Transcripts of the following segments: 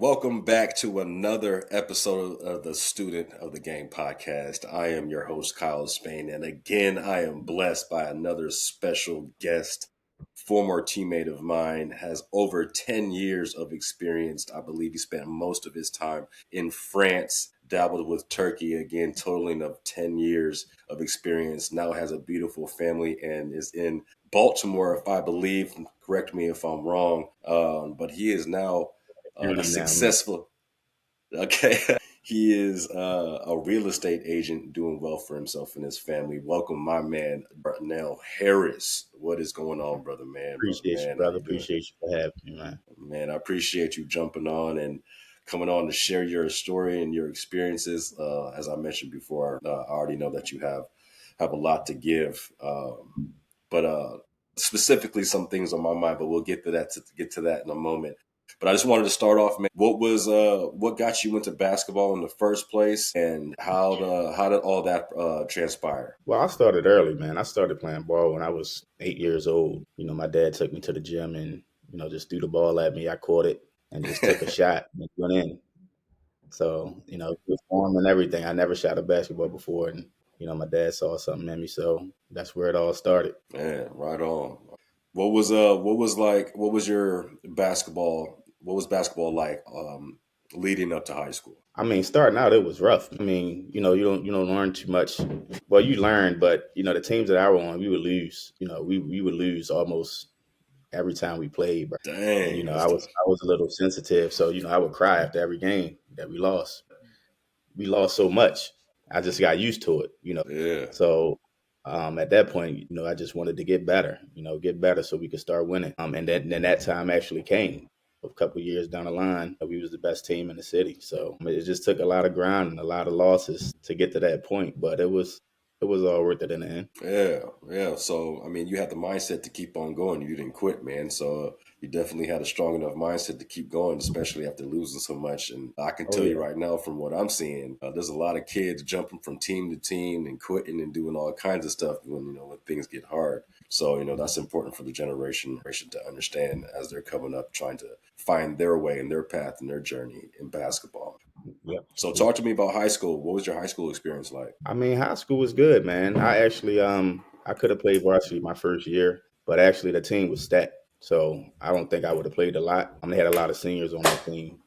Welcome back to another episode of the Student of the Game podcast. I am your host, Kyle Spain, and again, I am blessed by another special guest. Former teammate of mine, has over 10 years of experience. I believe he spent most of his time in France, dabbled with Turkey, again, totaling of 10 years of experience. Now has a beautiful family and is in Baltimore, if I believe. Correct me if I'm wrong. But he is now a Beauty now, man. successful. Okay, he is a real estate agent doing well for himself and his family. Welcome, my man, Darnell Harris. What is going on, brother man? Brother Appreciate you, man, how brother. you doing? Appreciate you for having me, man. Man, I appreciate you jumping on and coming on to share your story and your experiences. As I mentioned before, I already know that you have a lot to give. But specifically, some things on my mind. But we'll get to that in a moment. But I just wanted to start off, man. What got you into basketball in the first place, and how did all that transpire? Well, I started early, man. I started playing ball when I was 8 years old. My dad took me to the gym and, just threw the ball at me. I caught it and just took a shot and it went in. So, with form and everything, I never shot a basketball before. And, my dad saw something in me. So that's where it all started. Man, right on. What was your basketball what was basketball like leading up to high school? I mean, starting out, it was rough. I mean, you don't learn too much. Well, you learn, but the teams that I were on, we would lose. We would lose almost every time we played, bro. And Dang, I that's was tough. I was a little sensitive, so I would cry after every game that we lost. We lost so much, I just got used to it. Yeah. So at that point, I just wanted to get better, get better so we could start winning. And then that time actually came. A couple of years down the line, we was the best team in the city. So it just took a lot of grind and a lot of losses to get to that point, but it was all worth it in the end. Yeah, yeah. So, I mean, you had the mindset to keep on going. You didn't quit, man. So, you definitely had a strong enough mindset to keep going, especially after losing so much. And I can Oh tell you yeah. right now, from what I'm seeing, there's a lot of kids jumping from team to team and quitting and doing all kinds of stuff when when things get hard. So, that's important for the generation to understand as they're coming up, trying to find their way and their path and their journey in basketball. Yep. So, talk to me about high school. What was your high school experience like? I mean, high school was good, man. I actually I could have played varsity my first year, but actually the team was stacked. So I don't think I would have played a lot. They had a lot of seniors on that team.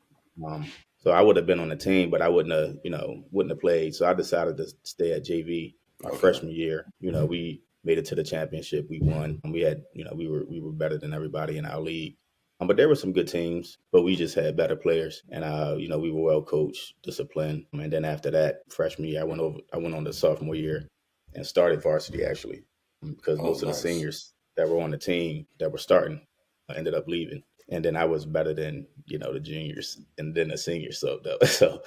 So I would have been on the team, but I wouldn't have played. So I decided to stay at JV my Okay. freshman year. We made it to the championship. We won. And we had, we were better than everybody in our league. But there were some good teams, but we just had better players, and we were well coached, disciplined. And then after that, freshman year, I went on the sophomore year, and started varsity actually, because Oh, most of the nice. seniors that were on the team that were starting ended up leaving, and then I was better than the juniors, and then the seniors subbed up. So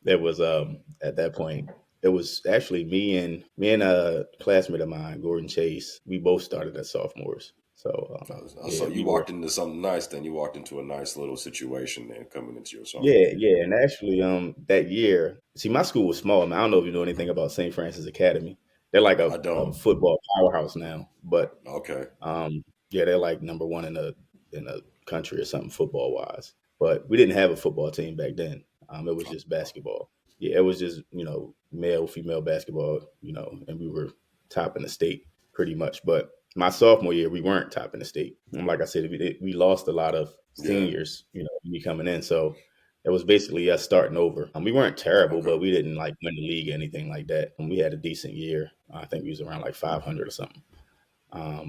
there was at that point. It was actually me and a classmate of mine, Gordon Chase. We both started as sophomores. So So yeah, you we were. walked into something nice. Then you walked into a nice little situation. Then coming into your sophomore Yeah, year. yeah, and actually, that year, see, my school was small. Man, I don't know if you know anything about St. Francis Academy. They're like I a don't. football powerhouse now, but Okay. yeah, they're like number one in the country or something football wise. But we didn't have a football team back then. It was just basketball. Yeah, it was just male female basketball. And we were top in the state pretty much. But my sophomore year, we weren't top in the state. And like I said, we lost a lot of Yeah. seniors. Me coming in, so it was basically us starting over. We weren't terrible, Okay. but we didn't like win the league or anything like that. And we had a decent year. I think we was around like 500 or something.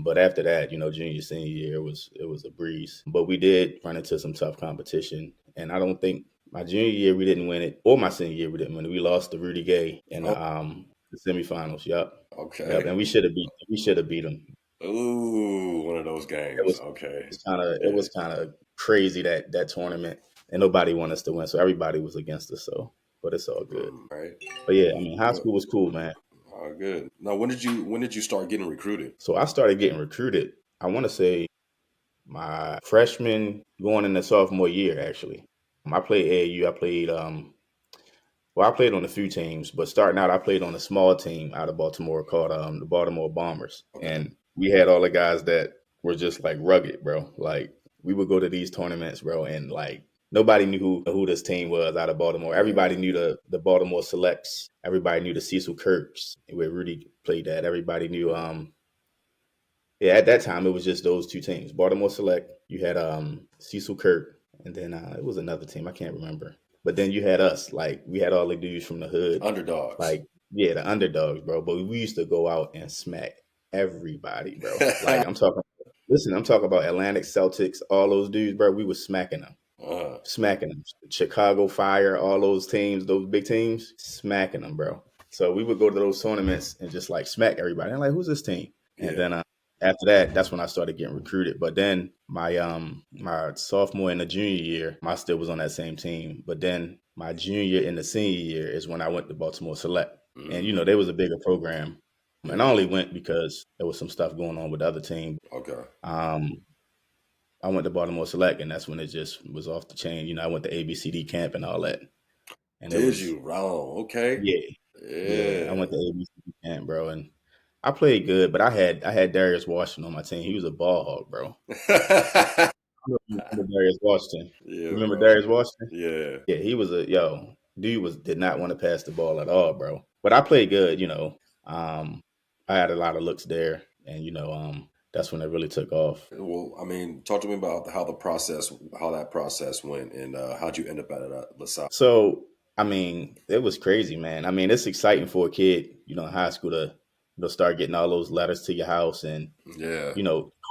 But after that, junior senior year it was a breeze. But we did run into some tough competition, and I don't think my junior year we didn't win it, or my senior year we didn't win it. We lost to Rudy Gay in Oh. the semifinals. Yep, yep, Okay. and we should have beat them. Ooh, one of those It games. was Okay. it Yeah. was kind of crazy that tournament, and nobody wanted us to win, so everybody was against us. So, but it's all good. Right. But yeah, I mean, high Well, school was cool, man. good. Now, when did you start getting recruited? So I started getting recruited. I want to say my freshman going into sophomore year, actually. I played AAU. I played on a few teams, but starting out, I played on a small team out of Baltimore called the Baltimore Bombers. Okay. And we had all the guys that were just like rugged, bro. Like we would go to these tournaments, bro, and like Nobody knew who this team was out of Baltimore. Yeah. Everybody knew the Baltimore Selects. Everybody knew the Cecil Kirks where Rudy played at. Everybody knew yeah, at that time it was just those two teams. Baltimore Select, you had Cecil Kirk, and then it was another team, I can't remember. But then you had us, like we had all the dudes from the hood, Underdogs. like yeah, the underdogs, bro. But we used to go out and smack everybody, bro. Like I'm talking about Atlantic Celtics, all those dudes, bro. We was uh, smacking them. Chicago Fire, all those teams, those big teams, smacking them, bro. So we would go to those tournaments and just like smack everybody. I'm like, who's this team? And yeah. then after that, that's when I started getting recruited. But then my sophomore and the junior year, I still was on that same team. But then my junior and the senior year is when I went to Baltimore Select, and Hmm. there was a bigger program, and I Yeah. only went because there was some stuff going on with the other team. Okay. Um, I went to Baltimore Select, and that's when it just was off the chain. I went to ABCD camp and all that, and it Did was you wrong? Okay. yeah, yeah. I Yeah. went to ABCD camp, bro, and I played good, but I had Darius Washington on my team. He was a ball hog, bro. I don't know if you remember Darius Washington. You Yeah, remember bro. Darius Washington? Yeah. Yeah, he was a dude was did not want to pass the ball at all, bro. But I played good. Um, I had a lot of looks there, and that's when it really took off. Well, I mean, talk to me about how that process went, and how'd you end up at LaSalle? So, I mean, it was crazy, man. I mean, it's exciting for a kid, in high school to, start getting all those letters to your house and, Yeah.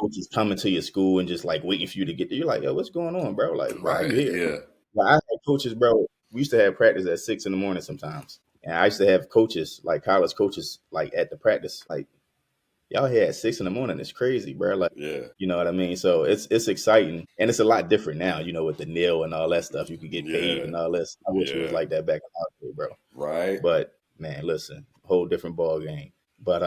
coaches coming to your school and just like waiting for you to get there. You're like, yo, what's going on, bro? Like, why are you Right. here? Yeah. Well, I had coaches, bro. We used to have practice at 6 in the morning sometimes. And I used to have coaches, like college coaches, like at the practice, like y'all here at 6 in the morning. It's crazy, bro. Like, Yeah. you know what I mean? So it's exciting, and it's a lot different now. With the nil and all that stuff, you could get paid Yeah. and all this. I wish it was Yeah. like that back in our day, bro. Right. But man, listen, whole different ball game. But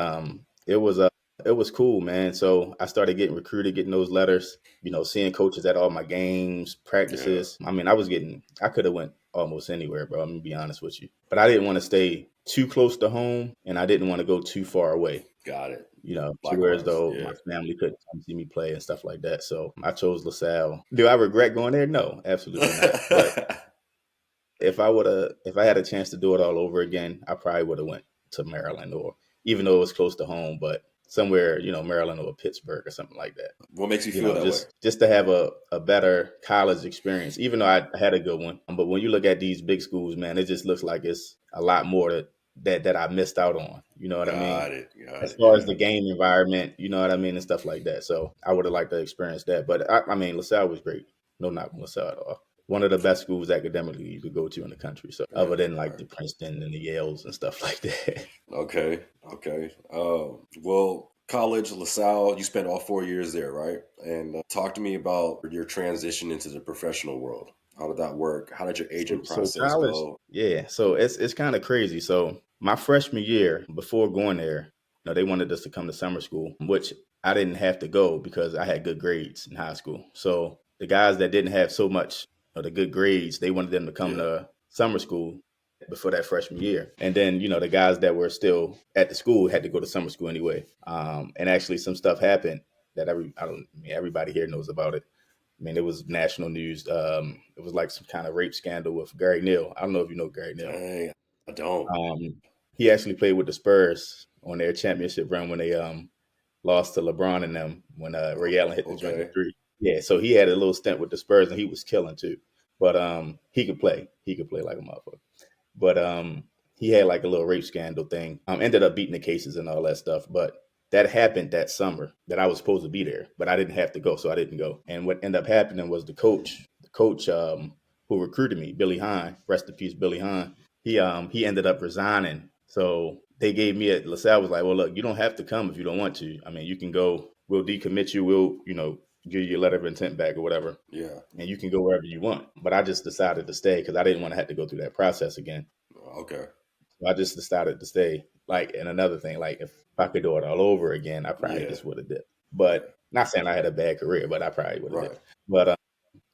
it was cool, man. So I started getting recruited, getting those letters. Seeing coaches at all my games, Yeah. practices. I mean, I could have went almost anywhere, bro. I'm gonna be honest with you, but I didn't want to stay too close to home, and I didn't want to go too far away. Got it. To where as Likewise. though my Yeah. family couldn't come see me play and stuff like that. So I chose LaSalle. Do I regret going there? No, absolutely not. But if I had a chance to do it all over again, I probably would have went to Maryland, or even though it was close to home, but somewhere, Maryland or Pittsburgh or something like that. What makes you feel that way? Just to have a better college experience, even though I had a good one. But when you look at these big schools, man, it just looks like it's a lot more that I missed out on. You know what I mean? Got it. Got As it. far as Yeah. the game environment, you know what I mean, and stuff like that. So I would have liked to experience that. But I mean, LaSalle was great. No knock on LaSalle at all. One of the best schools academically you could go to in the country. So other Right. than like Right. the Princeton and the Yales and stuff like that. Okay. Okay. Well, college, LaSalle, you spent all 4 years there, right? And talk to me about your transition into the professional world. How did that work? How did your So, agent so process college, go? yeah. So it's kind of crazy. So my freshman year, before going there, they wanted us to come to summer school, which I didn't have to go because I had good grades in high school. So the guys that didn't have so much of the good grades, they wanted them to come Yeah. to summer school before that freshman year. And then, the guys that were still at the school had to go to summer school anyway. And actually some stuff happened that everybody here knows about it. I mean, it was national news. It was like some kind of rape scandal with Gary Neal. I don't know if you know Gary Neal. Dang, I don't. He actually played with the Spurs on their championship run when they lost to LeBron and them when Ray Allen hit the joint in Okay. three. Yeah, so he had a little stint with the Spurs and he was killing too. But he could play. He could play like a motherfucker. But he had like a little rape scandal thing. Ended up beating the cases and all that stuff. But that happened that summer that I was supposed to be there, but I didn't have to go, so I didn't go. And what ended up happening was the coach who recruited me, Billy Hine, rest in peace, Billy Hine. He ended up resigning. So they gave me LaSalle was like, well, look, you don't have to come if you don't want to. I mean, you can go. We'll decommit you. We'll give you your letter of intent back or whatever, Yeah. and you can go wherever you want. But I just decided to stay because I didn't want to have to go through that process again. Okay. So I just decided to stay. Like, and another thing, like if I could do it all over again, I probably Yeah. just would have did. Yeah. But not saying I had a bad career, but I probably would have did. Right. But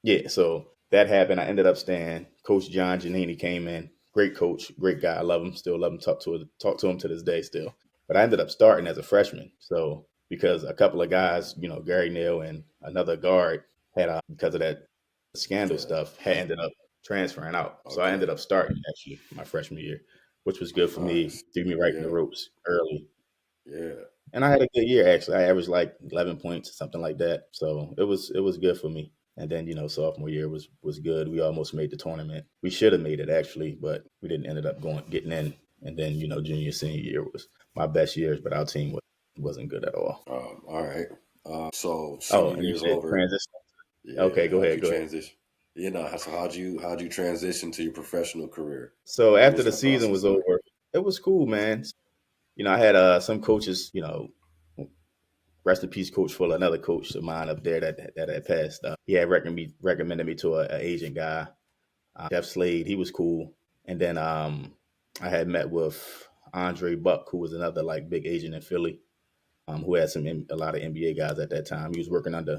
yeah, so that happened. I ended up staying. Coach John Giannini came in. Great coach, great guy. I love him. Still love him. Talk to him to this day still. But I ended up starting as a freshman. So because a couple of guys, Gary Neal and another guard had because of that. scandal Yeah. stuff had ended up transferring out. So I Okay. ended up starting actually my freshman year, which was good for me. Nice. Threw me right in the Yeah. ropes early. Yeah. And I had a good year actually. I averaged like 11 points or something like that. So it was good for me. And then sophomore year was good. We almost made the tournament. We should have made it actually, but we didn't ended up getting in. And then junior senior year was my best years, but our team wasn't good at all. All right. So Oh, senior and you year's said over. transition. Okay, Yeah. go How'd ahead, you go ahead. transition? So how'd you transition to your professional career? So What after was the that season process was like? over, it was cool, man. I had some coaches, rest in peace, Coach Fuller, another coach of mine up there that had passed. He had recommended me to a Asian guy, Jeff Slade. He was cool. And then I had met with Andre Buck, who was another like big Asian in Philly, who had a lot of NBA guys at that time. He was working under,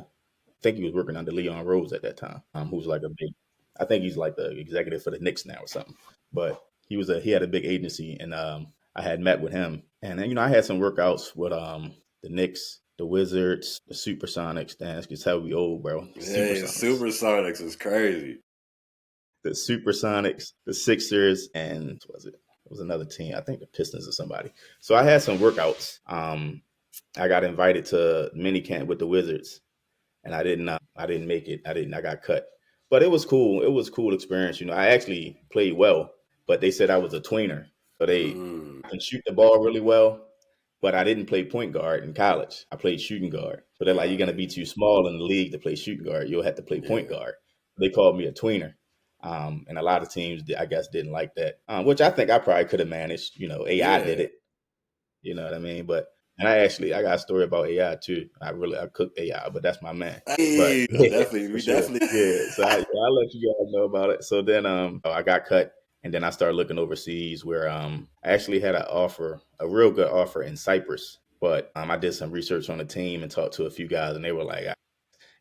I think he was working under Leon Rose at that time, who's like a big, I think he's like the executive for the Knicks now or something. But he had a big agency, and I had met with him, and then I had some workouts with the Knicks, the Wizards, the Supersonics. Damn, it's how we old, bro. The Hey, Supersonics, Supersonics is crazy. the Supersonics, the Sixers, and what was it? It was another team. I think the Pistons or somebody. So I had some workouts. I got invited to mini camp with the Wizards, and I didn't make it. I got cut. But it was cool. It was a cool experience. I actually played well, but they said I was a tweener. So they Mm, I can shoot the ball really well, but I didn't play point guard in college. I played shooting guard. So they're like, you're got gonna it. be too small in the league to play shooting guard. You'll have to play point Yeah. guard. They called me a tweener. And a lot of teams, I guess, didn't like that, which I think I probably could have managed. AI did Yeah. it. You know what I mean? And I got a story about AI too. I cooked AI, but that's my man. But Hey, yeah, definitely. for We sure. definitely. Yeah. So I'll let you guys know about it. So then I got cut, and then I started looking overseas where I actually had an offer, a real good offer in Cyprus. But I did some research on the team and talked to a few guys, and they were like,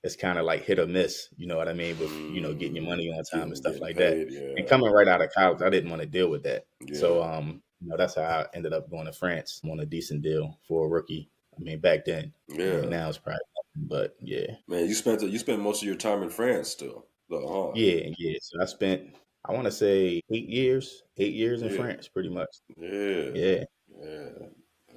it's kind of like hit or miss, you know what I mean, with getting your money on time and stuff Getting like that. paid. And Yeah. coming right out of college, I didn't want to deal with that. So Yeah. that's how I ended up going to France on a decent deal for a rookie. I mean, back then. I mean, Yeah. now it's probably nothing, but yeah. Man, you spent most of your time in France still, though, huh? Yeah, yeah. So I spent, I want to say 8 years in Yeah. France, pretty much. Yeah. Yeah. Yeah.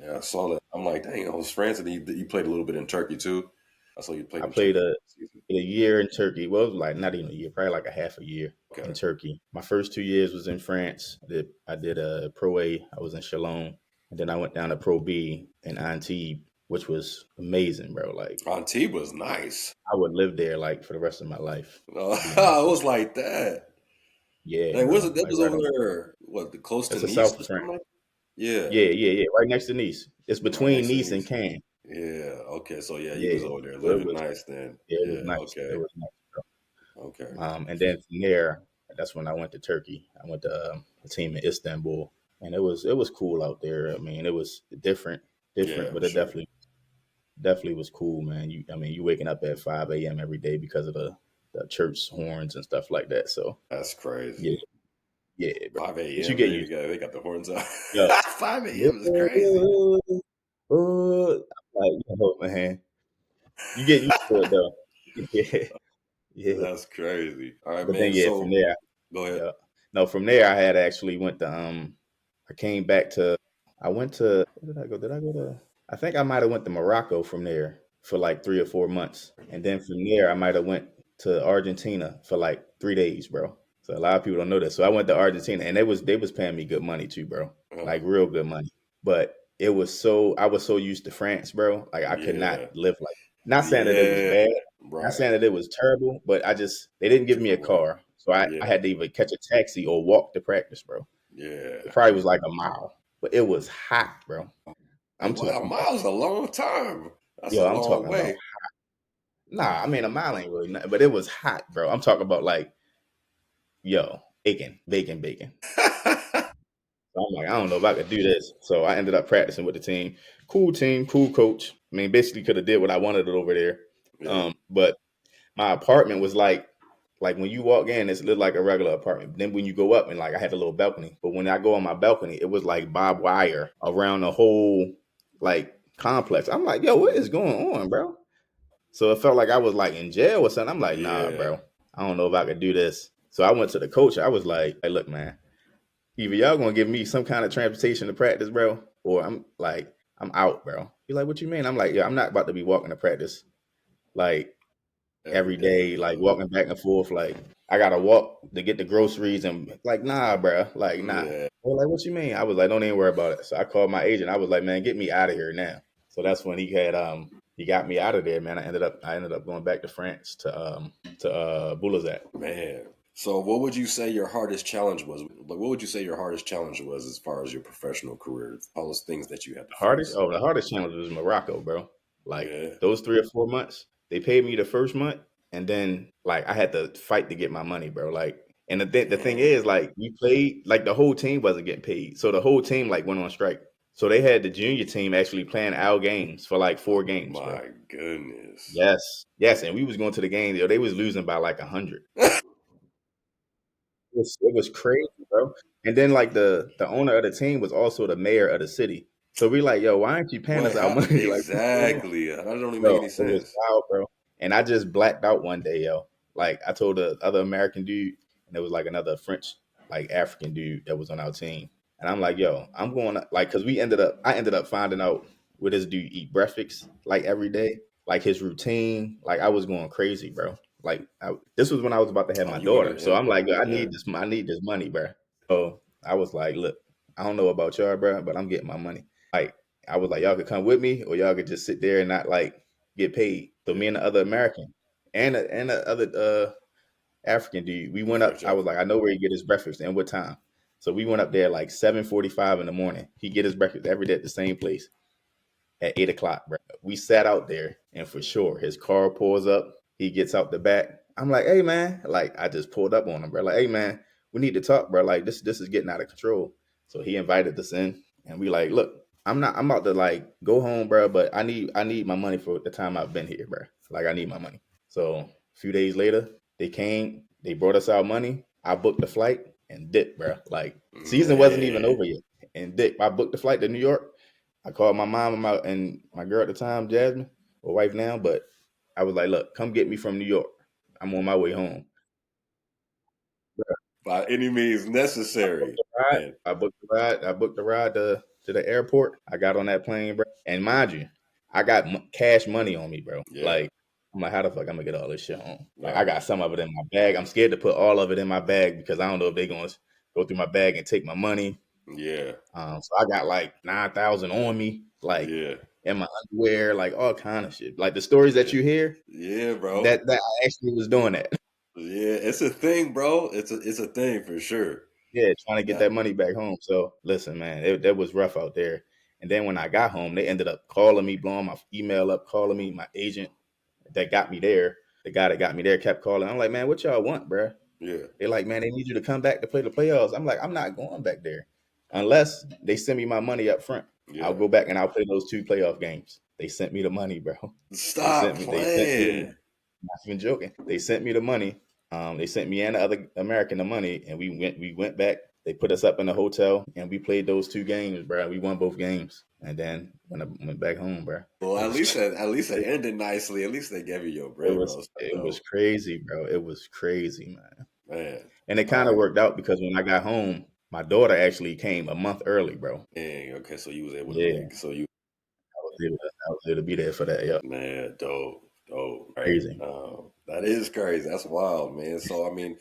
Yeah. I saw that. I'm like, dang, I was France, and you played a little bit in Turkey too. I saw you played I in played Turkey a, for a season. a year in Turkey. Well, it was like not even a year, probably like a half a year in Okay. Turkey. My first 2 years was in France. I did a Pro A. I was in Chalon, and then I went down to Pro B in Antibes, which was amazing, bro. Like Antibes was nice. I would live there like for the rest of my life, to be honest It with was like that. you. Yeah, Dang, was bro. it that Like was right over on. there? What, the close to It's the Nice south or of France. something like? Yeah, Yeah, yeah, yeah. Right next to Nice. It's right between next to Nice and Nice. Cannes. Yeah. Okay. So yeah, you Yeah. was over there So it living was. nice then. Yeah, it was Yeah. nice. It Okay. was nice, bro. Okay. And then from there, that's when I went to Turkey. I went to a team in Istanbul, and it was cool out there. I mean, it was different, Yeah, but I'm it sure. definitely was cool, man. You waking up at 5 a.m. every day because of the church horns and stuff like that. So That's yeah, crazy. yeah, bro. 5 But you a.m. get They used got they got the horns out. to it. 5 Yeah. a.m. is crazy. Like, man, you get used to it though. Yeah, yeah. That's crazy. All right, But then man. yeah, from So there, go ahead. yeah. No, from there I had actually went to I came back to I went to where did I go? Did I go to I think I might have went to Morocco from there for like 3 or 4 months. And then from there I might have went to Argentina for like 3 days, bro. So a lot of people don't know this. So I went to Argentina and they was paying me good money too, bro. Uh, Like real good money. But I was so used to France, bro. Like I could not yeah, live like not saying that it was yeah, bad, not right. saying that it was terrible, but they didn't give Just me the a weather. car. So I Yeah, had to either catch a taxi or walk to practice, bro. It yeah. probably was like a mile, but it was hot, bro. I'm Wow, a talking about, mile's a long time. That's a yo, I'm long talking about, way. nah, I mean, a mile ain't really nothing, but it was hot, bro. I'm talking about like, yo, bacon. So I'm like, I don't know if I could do this. So I ended up practicing with the team, cool coach. I mean, basically could have did what I wanted over there. Yeah, But my apartment was like when you walk in, it's looked like a regular apartment. Then when you go up and like I had a little balcony, but when I go on my balcony, it was like barbed wire around the whole like complex. I'm like, yo, what is going on, bro? So it felt like I was like in jail or something. I'm like, nah, yeah. bro. I don't know if I could do this. So I went to the coach. I was like, hey, look, man, either y'all gonna give me some kind of transportation to practice, bro, or I'm out, bro. He's like, what you mean? I'm like, yeah, I'm not about to be walking to practice like Every every day, day, like walking back and forth. Like I gotta walk to get the groceries and like, nah, bro. Like, nah. Yeah, They're like, what you mean? I was like, don't even worry about it. So I called my agent. I was like, man, get me out of here now. So that's when he got me out of there, man. I ended up going back to France to Boulazat. man. So, what would you say your hardest challenge was? Like, what would you say your hardest challenge was as far as your professional career? All those things that you had to face. The hardest challenge was Morocco, bro. Like Yeah. those 3 or 4 months, they paid me the first month, and then like I had to fight to get my money, bro. Like, and the thing is, Dang. like we played, like the whole team wasn't getting paid, so the whole team like went on strike. So they had the junior team actually playing our games for like 4 games, bro. My goodness. Yes, yes, and we was going to the game. Yo, they was losing by like 100. It was crazy, bro. And then like the owner of the team was also the mayor of the city. So we like, yo, why aren't you paying What? us our How money? Like, what's going on? exactly? That don't even make Bro, any it was sense. wild, bro. And I just blacked out one day, yo. Like I told the other American dude, and there was like another French, like African dude that was on our team. And I'm like, yo, I'm going to like, cause I ended up finding out where this dude eat breakfast like every day, like his routine. Like I was going crazy, bro. Like this was when I was about to have Oh, my you went daughter. in, So I'm like, yo, yeah, I need this money, bro. So I was like, look, I don't know about y'all, bro, but I'm getting my money. Like I was like, y'all could come with me, or y'all could just sit there and not like get paid. So yeah. me and the other American and the other African dude, we went up. French I was like, African. I know where he get his breakfast and what time. So we went up there like 7:45 in the morning. He get his breakfast every day at the same place at 8 o'clock, bro. We sat out there, and for sure, his car pulls up. He gets out the back. I'm like, hey man, like I just pulled up on him, bro. Like, hey man, we need to talk, bro. Like this is getting out of control. So he invited us in, and we like, look, I'm about to like go home, bro, but I need my money for the time I've been here, bro. Like I need my money. So a few days later, they came, they brought us our money. I booked the flight and dipped, bro. Like season wasn't even Man, over yet, and dipped. I booked the flight to New York. I called my mom and my girl at the time, Jasmine, or wife now, but I was like, look, come get me from New York. I'm on my way home. by any means necessary. Ride. Man, I booked the ride. I booked the ride to the airport. I got on that plane, bro. And mind you, I got cash money on me, bro. yeah. Like, I'm like, how the fuck I'm gonna get all this shit home? Like, I No, got some of it in my bag. I'm scared to put all of it in my bag because I don't know if they're gonna go through my bag and take my money. yeah, So I got like 9,000 on me, like yeah, in my underwear, like all kind of shit. Like the stories that yeah, you hear, yeah, bro. that I actually was doing that. Yeah, it's a thing, bro. It's a thing for sure. Yeah, trying to get That that money back home. So listen, man, that was rough out there. And then when I got home, they ended up calling me, blowing my email up, calling me. My agent that got me there, the guy that got me there, kept calling. I'm like, man, what y'all want, bro? yeah, They're like, man, they need you to come back to play the playoffs. I'm like, I'm not going back there unless they send me my money up front. I'll yeah. go back and I'll play those 2 playoff games. They sent me the money, bro. Stop They sent me the, playing. not even joking. They sent me the money. They sent me and the other American the money, and we went back. They put us up in the hotel, and we played those 2 games, bro. We won both games, and then when I went back home, bro, Well, it at was least at least it ended nicely. At least they gave you your it bread, was bro. So, it was no, crazy, bro. It was crazy, man. man. And it All kind of right. worked out because when I got home, my daughter actually came a month early, bro. Dang, okay, so you was able to Yeah, make so you I was able to be there for that. Yeah, man, dope, dope, right? crazy. That is crazy. That's wild, man. So I mean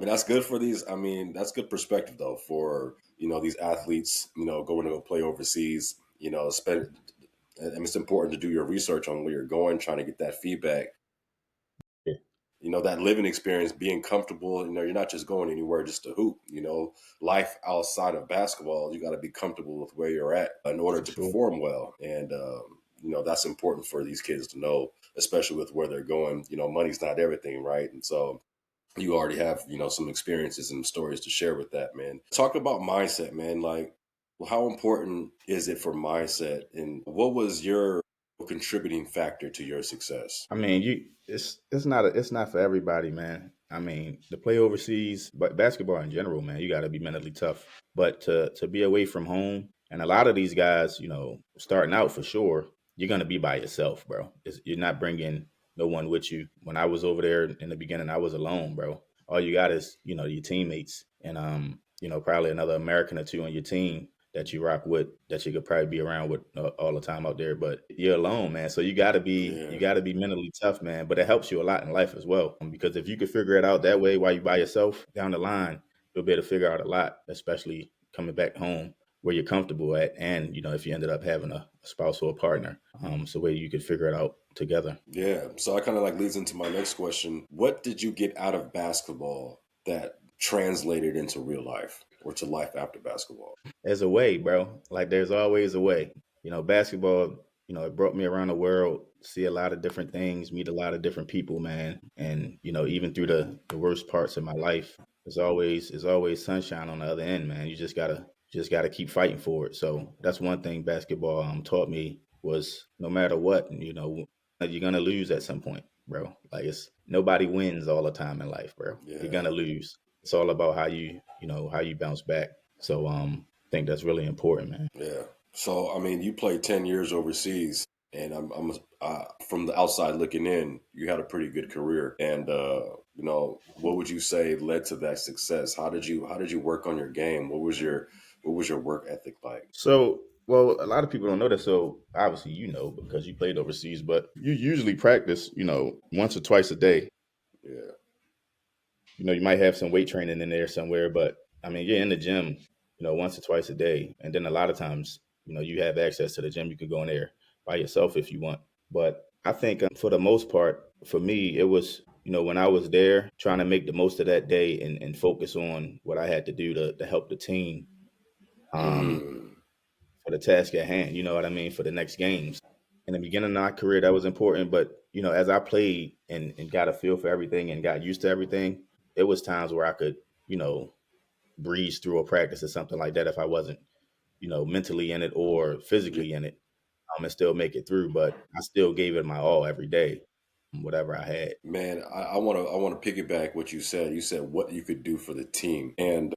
that's good for these. I mean that's good perspective though for these athletes. Going to go play overseas. Spend. I mean, it's important to do your research on where you're going, trying to get that feedback. Yeah, That living experience, being comfortable. You're not just going anywhere just to hoop. Life outside of basketball, you got to be comfortable with where you're at in order for to sure. perform well. And that's important for these kids to know, especially with where they're going. Money's not everything, right? And so you already have some experiences and stories to share with that, man. Talk about mindset, man. Like, how important is it for mindset, and what was your contributing factor to your success? I mean, it's not for everybody, man. I mean, to play overseas, but basketball in general, man, you got to be mentally tough. But to be away from home, and a lot of these guys, starting out for sure, you're gonna be by yourself, bro. You're not bringing. no one with you. When I was over there in the beginning, I was alone, bro. All you got is, your teammates and probably another American or two on your team that you rock with, that you could probably be around with all the time out there. But you're alone, man. So you Yeah. gotta be mentally tough, man. But it helps you a lot in life as well, because if you could figure it out that way while you by yourself down the line, you'll be able to figure out a lot, especially coming back home where you're comfortable at, and if you ended up having a spouse or a partner, so where you could figure it out together. Yeah. So I kind of like leads into my next question. What did you get out of basketball that translated into real life or to life after basketball? There's a way, bro. Like there's always a way. Basketball, it brought me around the world, see a lot of different things, meet a lot of different people, man. And, even through the worst parts of my life, there's always sunshine on the other end, man. You just gotta keep fighting for it. So that's one thing basketball taught me, was no matter what, you're gonna lose at some point, bro. Like it's nobody wins all the time in life, bro. You're Yeah. gonna lose. It's all about how you bounce back. So think that's really important, man. Yeah. So, I mean, you played 10 years overseas, and from the outside looking in, you had a pretty good career. And, what would you say led to that success? How did you work on your game? What was your work ethic like? So, well, a lot of people don't know that. So, obviously, because you played overseas, but you usually practice, once or twice a day. Yeah. You might have some weight training in there somewhere, but I mean, you're in the gym, once or twice a day. And then a lot of times, you have access to the gym. You can go in there by yourself if you want. But I think for the most part, for me, it was, when I was there trying to make the most of that day, and focus on what I had to do to help the team. Um, Mm. for the task at hand. You know what I mean? For the next games. In the beginning of my career, that was important. But, as I played and got a feel for everything and got used to everything, it was times where I could, you know, breeze through a practice or something like that if I wasn't, mentally in it or Yeah. physically in it, and still make it through. But I still gave it my all every day, whatever I had. Man, I want to piggyback what you said. You said what you could do for the team, and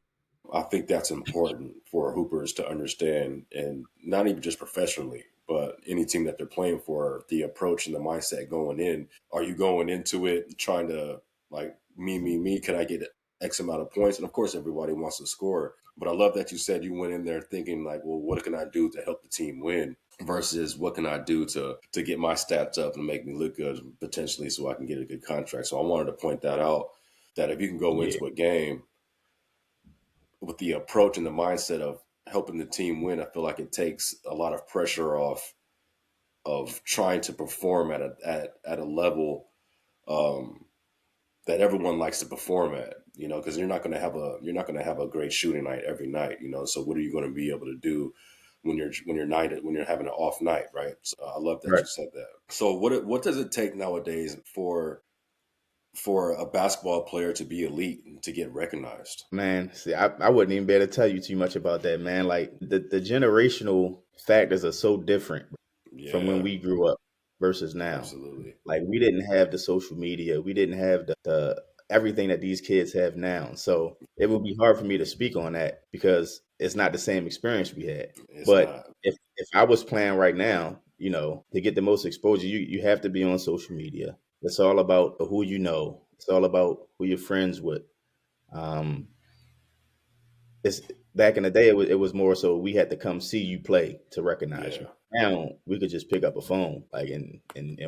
I think that's important for hoopers to understand, and not even just professionally, but any team that they're playing for. The approach and the mindset going in. Are you going into it trying to like me? Can I get X amount of points? And of course, everybody wants to score. But I love that you said you went in there thinking like, well, what can I do to help the team win? Versus what can I do to get my stats up and make me look good potentially so I can get a good contract. So I wanted to point that out that if you can go Yeah, into a game with the approach and the mindset of helping the team win, I feel like it takes a lot of pressure off of trying to perform at a level um, that everyone likes to perform at. Because you're not going to have a great shooting night every night. So what are you going to be able to do when you're having an off night, right? So I love that right. you said that. So what does it take nowadays for a basketball player to be elite and to get recognized? Man, see, I wouldn't even be able to tell you too much about that, man. Like the generational factors are so different from when Yeah, we grew up versus now. absolutely. Like we didn't have the social media, we didn't have the everything that these kids have now. So it would be hard for me to speak on that because it's not the same experience we had. It's But not. if I was playing right now, to get the most exposure, you have to be on social media. It's all about who you know. It's all about who you're friends with. Um, it's back in the day, it was more so we had to come see you play to recognize you. Yeah, Now we could just pick up a phone like and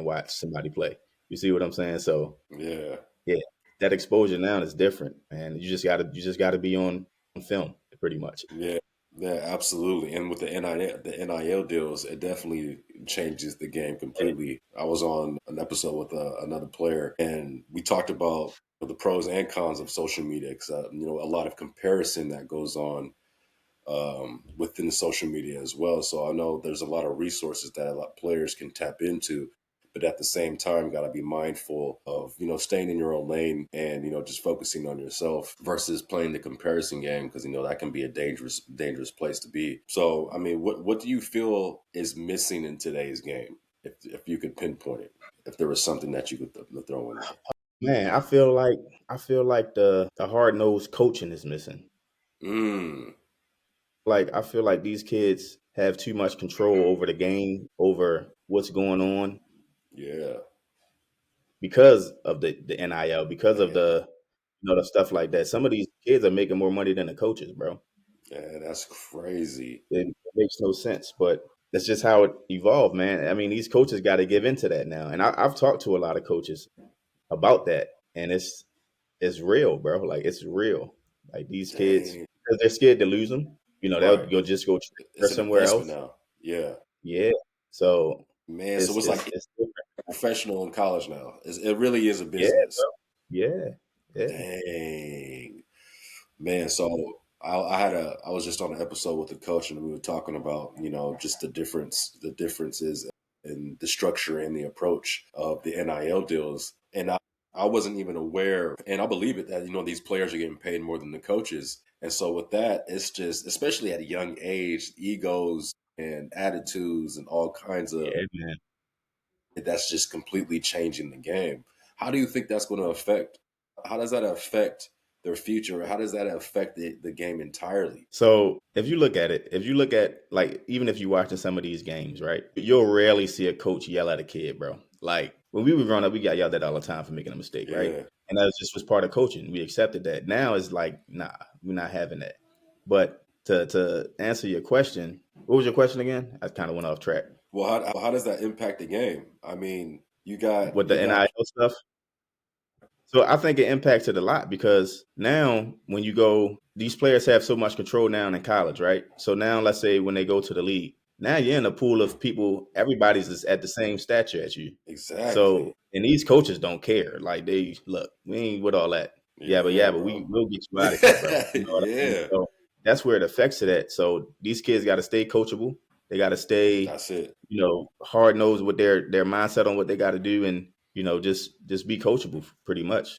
watch somebody play. You see what I'm saying? So yeah. yeah, that exposure now is different, man. You just gotta be on film pretty much. Yeah, yeah, absolutely. And with the NIL deals, it definitely changes the game completely. I was on an episode with another player, and we talked about the pros and cons of social media because a lot of comparison that goes on within the social media as well. So I know there's a lot of resources that a lot of players can tap into, but at the same time, got to be mindful of staying in your own lane and just focusing on yourself versus playing the comparison game because that can be a dangerous place to be. So I mean, what do you feel is missing in today's game? If you could pinpoint it, if there was something that you could throw in there. Man, I feel like the hard nosed coaching is missing. Mm, Like I feel like these kids have too much control over the game, over what's going on. yeah, because of the NIL, because of Man, the stuff like that. Some of these kids are making more money than the coaches, bro. yeah, that's crazy. It makes no sense, but that's just how it evolved, man. I mean, these coaches got to give into that now, and I've talked to a lot of coaches about that, and it's real, bro. Like it's real. Like these kids, Dang. because they're scared to lose them. They'll Right. go just go transfer It's an somewhere investment else. now. Yeah. Yeah. So Man, so it's it's it's like it's different. professional in college now. It really is a Yeah, business. bro. Yeah. Yeah. Dang. Man, so I was just on an episode with the coach and we were talking about, just the differences in the structure and the approach of the NIL deals. And I wasn't even aware, and I believe it that, these players are getting paid more than the coaches. And so with that, it's just, especially at a young age, egos and attitudes and all kinds of, Yeah, man. that's just completely changing the game. How do you think that's going to affect? How does that affect their future? How does that affect the game entirely? So if you look at it, if you look at like even if you're watching some of these games, right, you'll rarely see a coach yell at a kid, bro. Like when we were growing up, we got yelled at all the time for making a mistake, right? Yeah. And that just was part of coaching. We accepted that. Now it's like, nah, we're not having that. But to answer your question, what was your question again? I kind of went off track. Well, how does that impact the game? I mean, you got With the you got NIL stuff, so I think it impacts it a lot because now when you go, these players have so much control now in college, right? So now let's say when they go to the league, now you're in a pool of people, everybody's is at the same stature as you. So exactly. and these coaches don't care. Like they look, we ain't with all that. Yeah, Yeah, but we bro. will get you out of here, bro. You know what I mean? Yeah, So that's where it affects it at. So these kids got to stay coachable. They got to stay, that's it. hard nosed with their mindset on what they got to do, and just be coachable pretty much.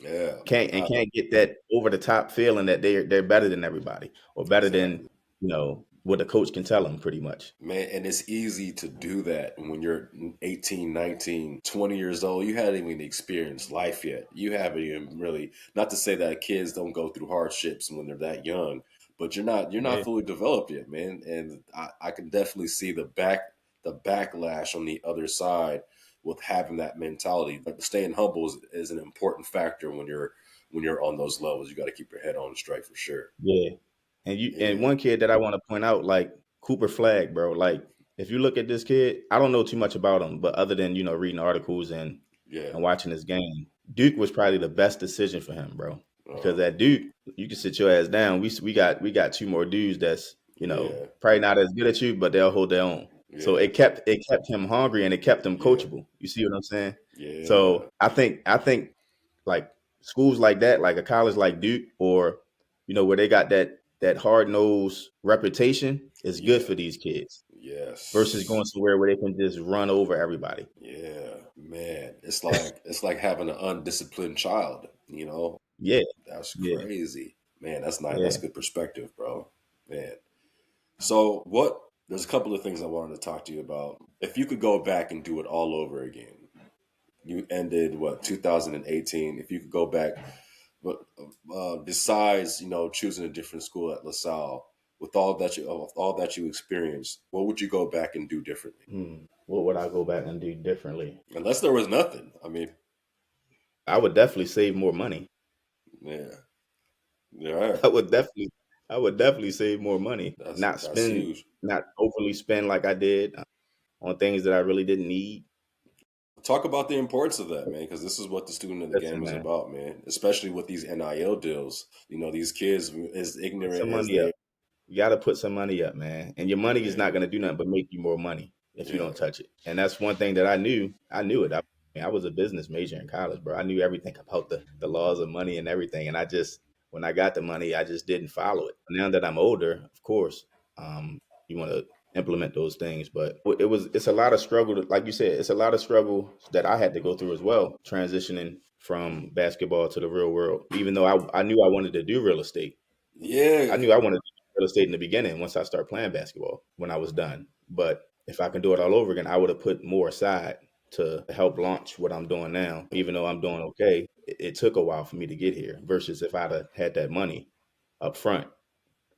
Yeah, Can't get that over the top feeling that they're better than everybody or better than exactly. what the coach can tell them pretty much. Man, and it's easy to do that when you're 18, 19, 20 years old. You haven't even experienced life yet. You haven't even really, not to say that kids don't go through hardships when they're that young, but you're not Yeah, fully developed yet, man. And I can definitely see the backlash on the other side with having that mentality. But staying humble is an important factor when you're on those levels. You got to keep your head on straight for sure. yeah. And Yeah, one kid that I want to point out, like Cooper Flag, bro. Like if you look at this kid, I don't know too much about him, but other than reading articles yeah. and watching his game, Duke was probably the best decision for him, bro. Because Uh-huh. at Duke, you can sit your ass down. We got two more dudes that's Yeah, probably not as good at you, but they'll hold their own. So yeah, it kept him hungry and it kept him yeah, coachable. You see what I'm saying? yeah, So I think like schools like that, like a college like Duke, or where they got that hard nosed reputation, is good yeah. for these kids versus Yes. going somewhere where they can just run over everybody. Yeah, man. It's like having an undisciplined child. Yeah, That's yeah, crazy. Man, that's nice. That's yeah. good perspective, bro. Man. So there's a couple of things I wanted to talk to you about. If you could go back and do it all over again. You ended 2018. If you could go back, but besides, choosing a different school at LaSalle, with all that you experienced, what would you go back and do differently? What would I go back and do differently? Unless there was nothing. I mean, I would definitely save more money. yeah. Yeah. I would definitely, I would definitely save more money. That's huge. Not overly spend like I did on things that I really didn't need. Talk about the importance of that, man, because this is what the student of the Listen, game is man, about, man. Especially with these NIL deals. These kids, as put ignorant some as money they, up. You got to put some money up, man. And your money is not yeah, going to do nothing but make you more money if you yeah, don't touch it. And that's one thing that I knew. I knew it. I was a business major in college, bro. I knew everything about the laws of money and everything. And when I got the money, I just didn't follow it. Now that I'm older, of course, you want to implement those things. But it's a lot of struggle. Like you said, it's a lot of struggle that I had to go through as well, transitioning from basketball to the real world. Even though I knew I wanted to do real estate, I yeah, knew I wanted to do real estate in the beginning once I started playing basketball when I was done. But if I can do it all over again, I would have put more aside to help launch what I'm doing now. Even though I'm doing okay, it took a while for me to get here. Versus if I'd have had that money up front,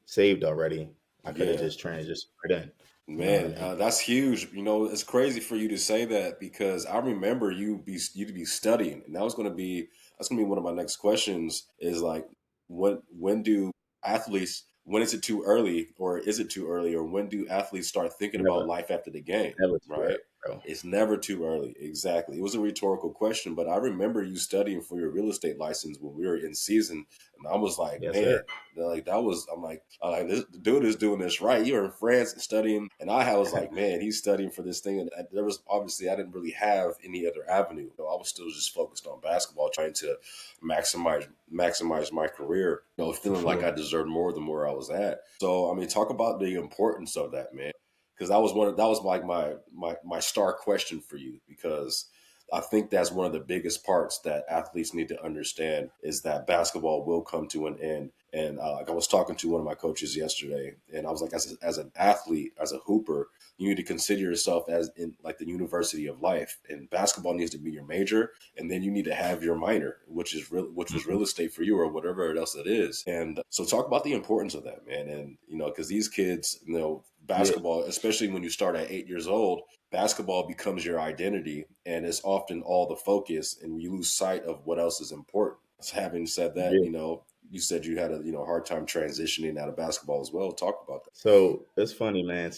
saved already, I could have yeah. just transitioned right in. You know what I Man, mean? that's huge. It's crazy for you to say that because I remember you to be studying, and that's gonna be one of my next questions. Is like, when do athletes? When is it too early, or is it too early, or when do athletes start thinking about Never, life after the game? never too early, Right? bro. It's never too early. Exactly. It was a rhetorical question, but I remember you studying for your real estate license when we were in season, and I was like, Yes, sir. man, like that was. I'm like, this dude is doing this right. You're in France studying, and I was like, man, he's studying for this thing. And there was obviously I didn't really have any other avenue. I was still just focused on basketball, trying to maximize my career. For Feeling like sure. I deserved more than where I was at. So I mean, talk about the importance of that, man. Because that was like my star question for you because I think that's one of the biggest parts that athletes need to understand is that basketball will come to an end. And like I was talking to one of my coaches yesterday, and I was like, as an athlete, as a hooper, you need to consider yourself as in like the university of life, and basketball needs to be your major, and then you need to have your minor, which was Mhm. real estate for you or whatever else it is. And so, talk about the importance of that, man. And because these kids, Yeah. basketball, especially when you start at 8 years old, basketball becomes your identity and it's often all the focus and you lose sight of what else is important. So having said that, Yeah. you said you had a hard time transitioning out of basketball as well. Talk about that. So it's funny, man.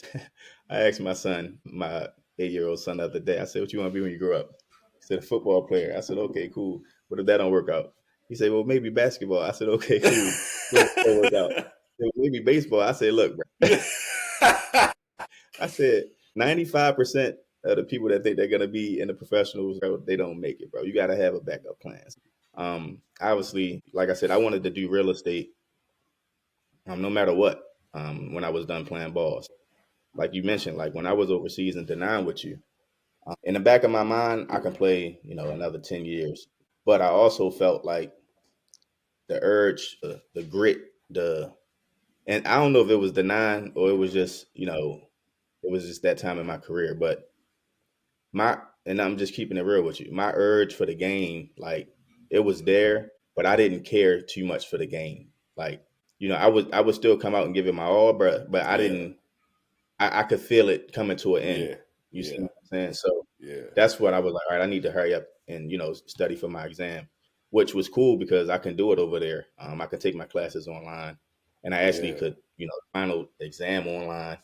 I asked my son, my 8-year-old son, the other day. I said, "What you want to be when you grow up?" He said, "A football player." I said, "Okay, cool. What if that don't work out?" He said, "Well, maybe basketball." I said, "Okay, cool. What if that don't work out?" He said, "Well, maybe baseball." I said, "Look, bro." I said 95% of the people that think they're gonna be in the professionals, bro, they don't make it, bro. You got to have a backup plan. Obviously, like I said, I wanted to do real estate, no matter what. When I was done playing balls, like you mentioned, like when I was overseas in Danang with you, in the back of my mind, I can play, another 10 years. But I also felt like the urge, the grit, and I don't know if it was the nine or it was just, it was just that time in my career. But my and I'm just keeping it real with you. My urge for the game, like it was there, but I didn't care too much for the game. Like, I would still come out and give it my all, but I Yeah, didn't. I could feel it coming to an end. yeah, You see yeah, what I'm saying? So yeah, that's what I was like. All right, I need to hurry up and study for my exam, which was cool because I can do it over there. I can take my classes online, and I actually yeah, could final exam online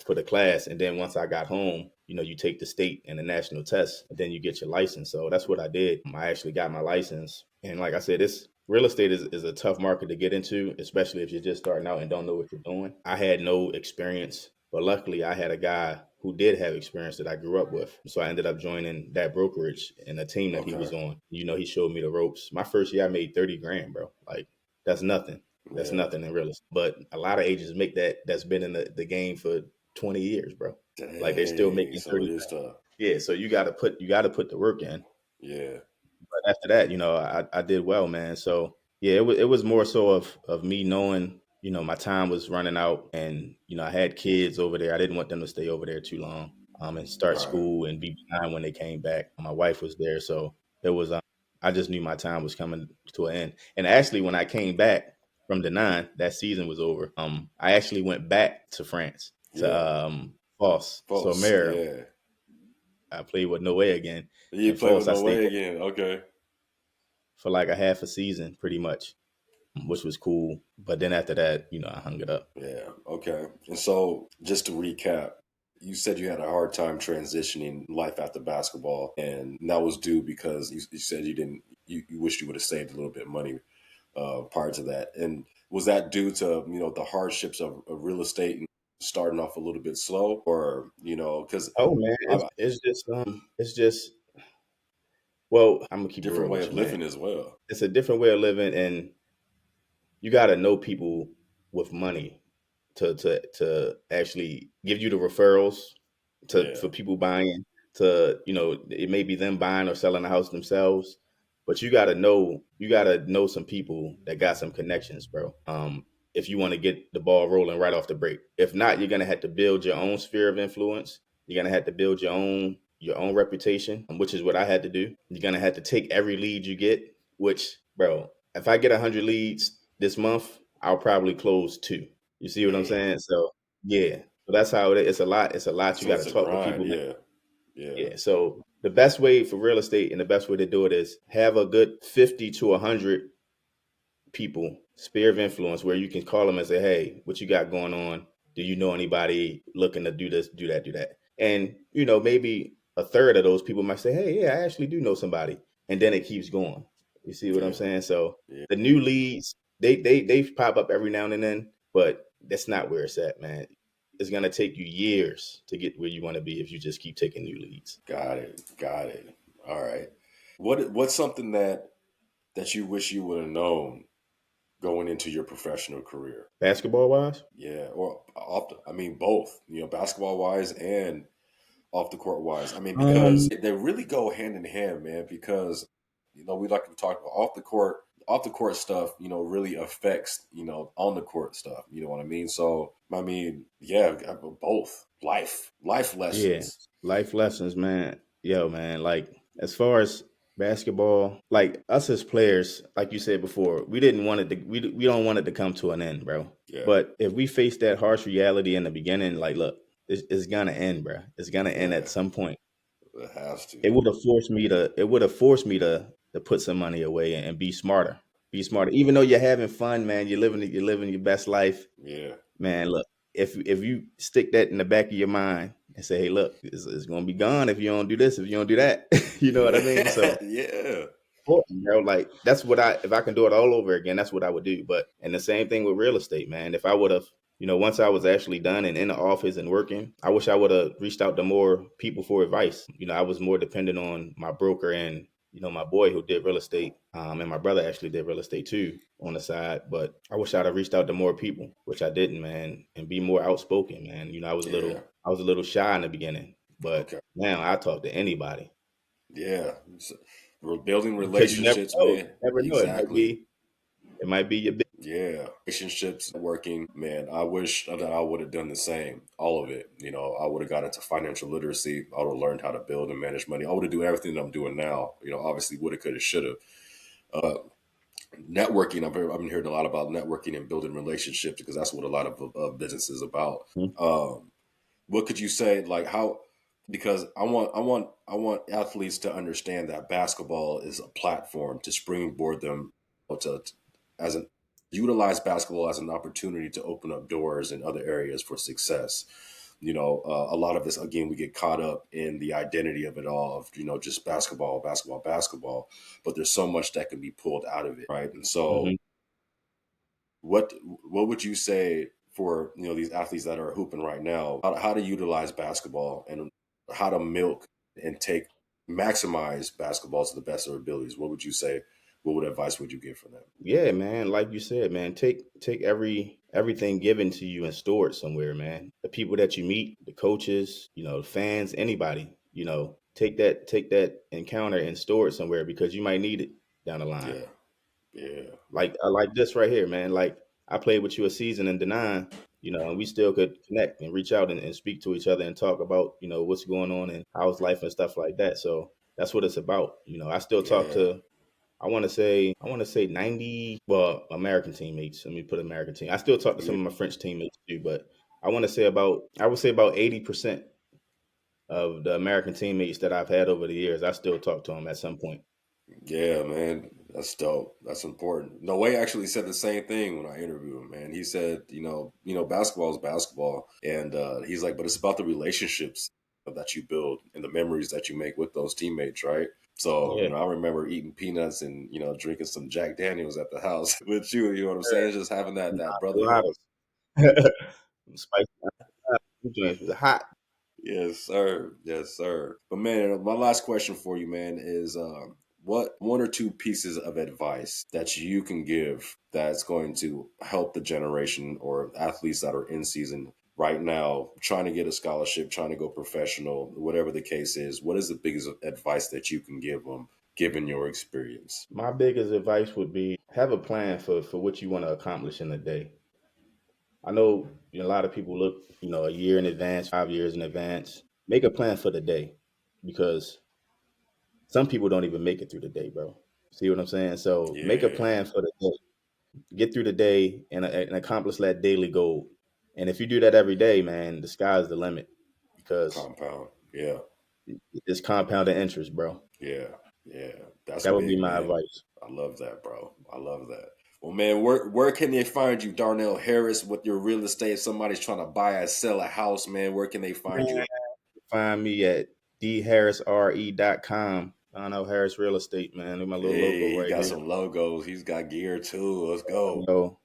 for the class. And then once I got home, you take the state and the national test, and then you get your license. So that's what I did. I actually got my license, and like I said, this real estate is a tough market to get into, especially if you're just starting out and don't know what you're doing. I had no experience, but luckily I had a guy who did have experience that I grew up with. So I ended up joining that brokerage and the team that he okay, was on. He showed me the ropes. My first year I made 30 grand, bro. Like that's nothing. That's yeah. nothing in real estate. But a lot of agents make that's been in the game for 20 years, bro. Like they're still Dang, making so 30 it is grand. tough. Yeah, so you gotta put the work in. Yeah, But after that, I did well, man. So yeah, it was more so of me knowing, my time was running out, and I had kids over there. I didn't want them to stay over there too long, and start right. school and be behind when they came back. My wife was there, so it was. I just knew my time was coming to an end. And actually, when I came back from the nine, that season was over. I actually went back to France to Yeah, Fos, so false. Mare. Yeah, I played with Noe again, you and play with Fos. I no stayed way there again. Okay. for like a half a season, pretty much, which was cool. But then after that, I hung it up. Yeah. Okay. And so, just to recap, you said you had a hard time transitioning life after basketball, and that was due because you said you didn't. You wished you would have saved a little bit of money prior to that. And was that due to the hardships of real estate and starting off a little bit slow, or because Oh man, a it's just well, I'm gonna keep it different real way with of you, man. living as well? It's a different way of living, and you got to know people with money to actually give you the referrals to Yeah. for people buying. To it may be them buying or selling the house themselves, but you got to know some people that got some connections, bro. If you want to get the ball rolling right off the break. If not, you're gonna have to build your own sphere of influence. You're gonna have to build your own reputation, which is what I had to do. You're gonna have to take every lead you get, which, bro, if I get 100 leads this month, I'll probably close two. You see what I'm Damn. saying? So yeah. So that's how it is. It's a lot. It's a lot. You So got to it's a talk to grind. people. Yeah. Yeah. Yeah. So the best way for real estate and the best way to do it is have a good 50 to 100 people, sphere of influence, where you can call them and say, "Hey, what you got going on? Do you know anybody looking to do this, do that, do that?" And maybe a third of those people might say, "Hey, yeah, I actually do know somebody," and then it keeps going. You see what I'm Yeah. saying? So Yeah. the new leads, they pop up every now and then, but that's not where it's at, man. It's gonna take you years to get where you want to be if you just keep taking new leads. Got it. Got it. All right. What's something that you wish you would have known going into your professional career? Basketball wise, Yeah, or off the, I mean both, basketball wise and off the court wise. I mean, because they really go hand in hand, man, because we like to talk about off the court stuff, really affects, on the court stuff, you know what I mean? So, I mean, yeah, both life yeah, lessons. life lessons, man. Yo, man, like as far as basketball, like us as players, like you said before, we didn't want it to we don't want it to come to an end, bro. Yeah, But if we face that harsh reality in the beginning, like look, it's gonna end, bro. It's gonna end yeah, at some point. it has to. It would have forced me to put some money away and be smarter. Be smarter. Even though you're having fun, man, you're living your best life. Yeah. Man, look, if you stick that in the back of your mind and say, hey, look, it's gonna be gone if you don't do this, if you don't do that. You know what I mean? So Yeah. like that's what if I can do it all over again, that's what I would do. But and the same thing with real estate, man. If I would have, once I was actually done and in the office and working, I wish I would have reached out to more people for advice. I was more dependent on my broker and my boy who did real estate, and my brother actually did real estate too on the side. But I wish I'd have reached out to more people, which I didn't, man, and be more outspoken, man. Yeah. I was a little shy in the beginning, but Okay. now I talk to anybody Yeah. We're building because you never relationships, know. man. You never know. Exactly. It might be your big. Yeah. Relationships, networking, man. I wish that I would have done the same. All of it. I would have got into financial literacy. I would have learned how to build and manage money. I would have do everything that I'm doing now. Obviously would have, could have, should have. Networking. I've been hearing a lot about networking and building relationships because that's what a lot of business is about. Um, what could you say, like how? Because I want athletes to understand that basketball is a platform to springboard them to as an utilize basketball as an opportunity to open up doors in other areas for success. A lot of us, again, we get caught up in the identity of it all, of just basketball, basketball, basketball. But there's so much that can be pulled out of it, right? And so, Mhm. what would you say for these athletes that are hooping right now, how to utilize basketball and how to milk and take maximize basketball to the best of their abilities? What would you say? What would advice would you give for them? Yeah, man. Like you said, man, take everything given to you and store it somewhere, man. The people that you meet, the coaches, the fans, anybody, take that encounter and store it somewhere because you might need it down the line. Yeah, yeah, Like I like this right here, man. Like I played with you a season in Denine, and we still could connect and reach out and speak to each other and talk about, what's going on and how's life and stuff like that. So that's what it's about. I still talk yeah, to I want to say 90, well, American teammates. Let me put American team. I still talk to yeah, some of my French teammates too, but I would say about 80% of the American teammates that I've had over the years, I still talk to them at some point. yeah, man. That's dope. That's important. No way actually said the same thing when I interviewed him, man. He said, basketball is basketball. And he's like, but it's about the relationships that you build and the memories that you make with those teammates, right? So, Yeah, I remember eating peanuts and, drinking some Jack Daniels at the house with you. You know what I'm saying? Just having that brotherhood. coladas. Spicy joints was hot. Yes, sir. Yes, sir. But man, my last question for you, man, is what one or two pieces of advice that you can give that's going to help the generation or athletes that are in season right now, trying to get a scholarship, trying to go professional, whatever the case is? What is the biggest advice that you can give them, given your experience? My biggest advice would be have a plan for what you want to accomplish in a day. I know, a lot of people look, a year in advance, 5 years in advance. Make a plan for the day because some people don't even make it through the day, bro. See what I'm saying? So make a Yeah, plan for the day. Get through the day and accomplish that daily goal. And if you do that every day, man, the sky's the limit because Compound. Yeah. it's compounding interest, bro. Yeah. Yeah. That's That would be big, my man. advice. I love that, bro. I love that. Well, man, where can they find you, Darnell Harris, with your real estate? If somebody's trying to buy or sell a house, man, where can they find Man, you? find me at dharrisre.com. I know Harris Real Estate, man. Look at my little logo Hey, he right got here. some logos. He's got gear too. Let's go. So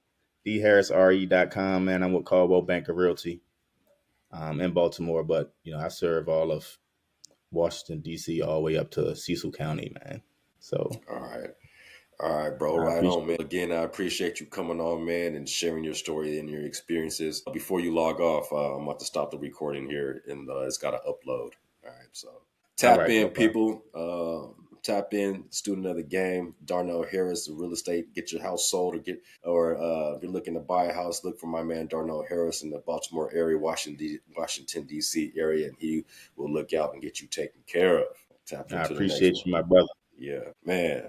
dharrisre.com, man. I'm with Caldwell Banker Realty in Baltimore, but I serve all of Washington, D.C., all the way up to Cecil County, man. So All right. All right, bro. I Right appreciate on, man. Again, I appreciate you coming on, man, and sharing your story and your experiences. Before you log off, I'm about to stop the recording here, and it's got to upload. All right, so All tap right, in, no problem. people. Tap in, student of the game, Darnell Harris, real estate. Get your house sold, if you're looking to buy a house, look for my man Darnell Harris in the Baltimore area, Washington D.C. area, and he will look out and get you taken care of. Tap I into the next appreciate one. you, my brother. Yeah, man.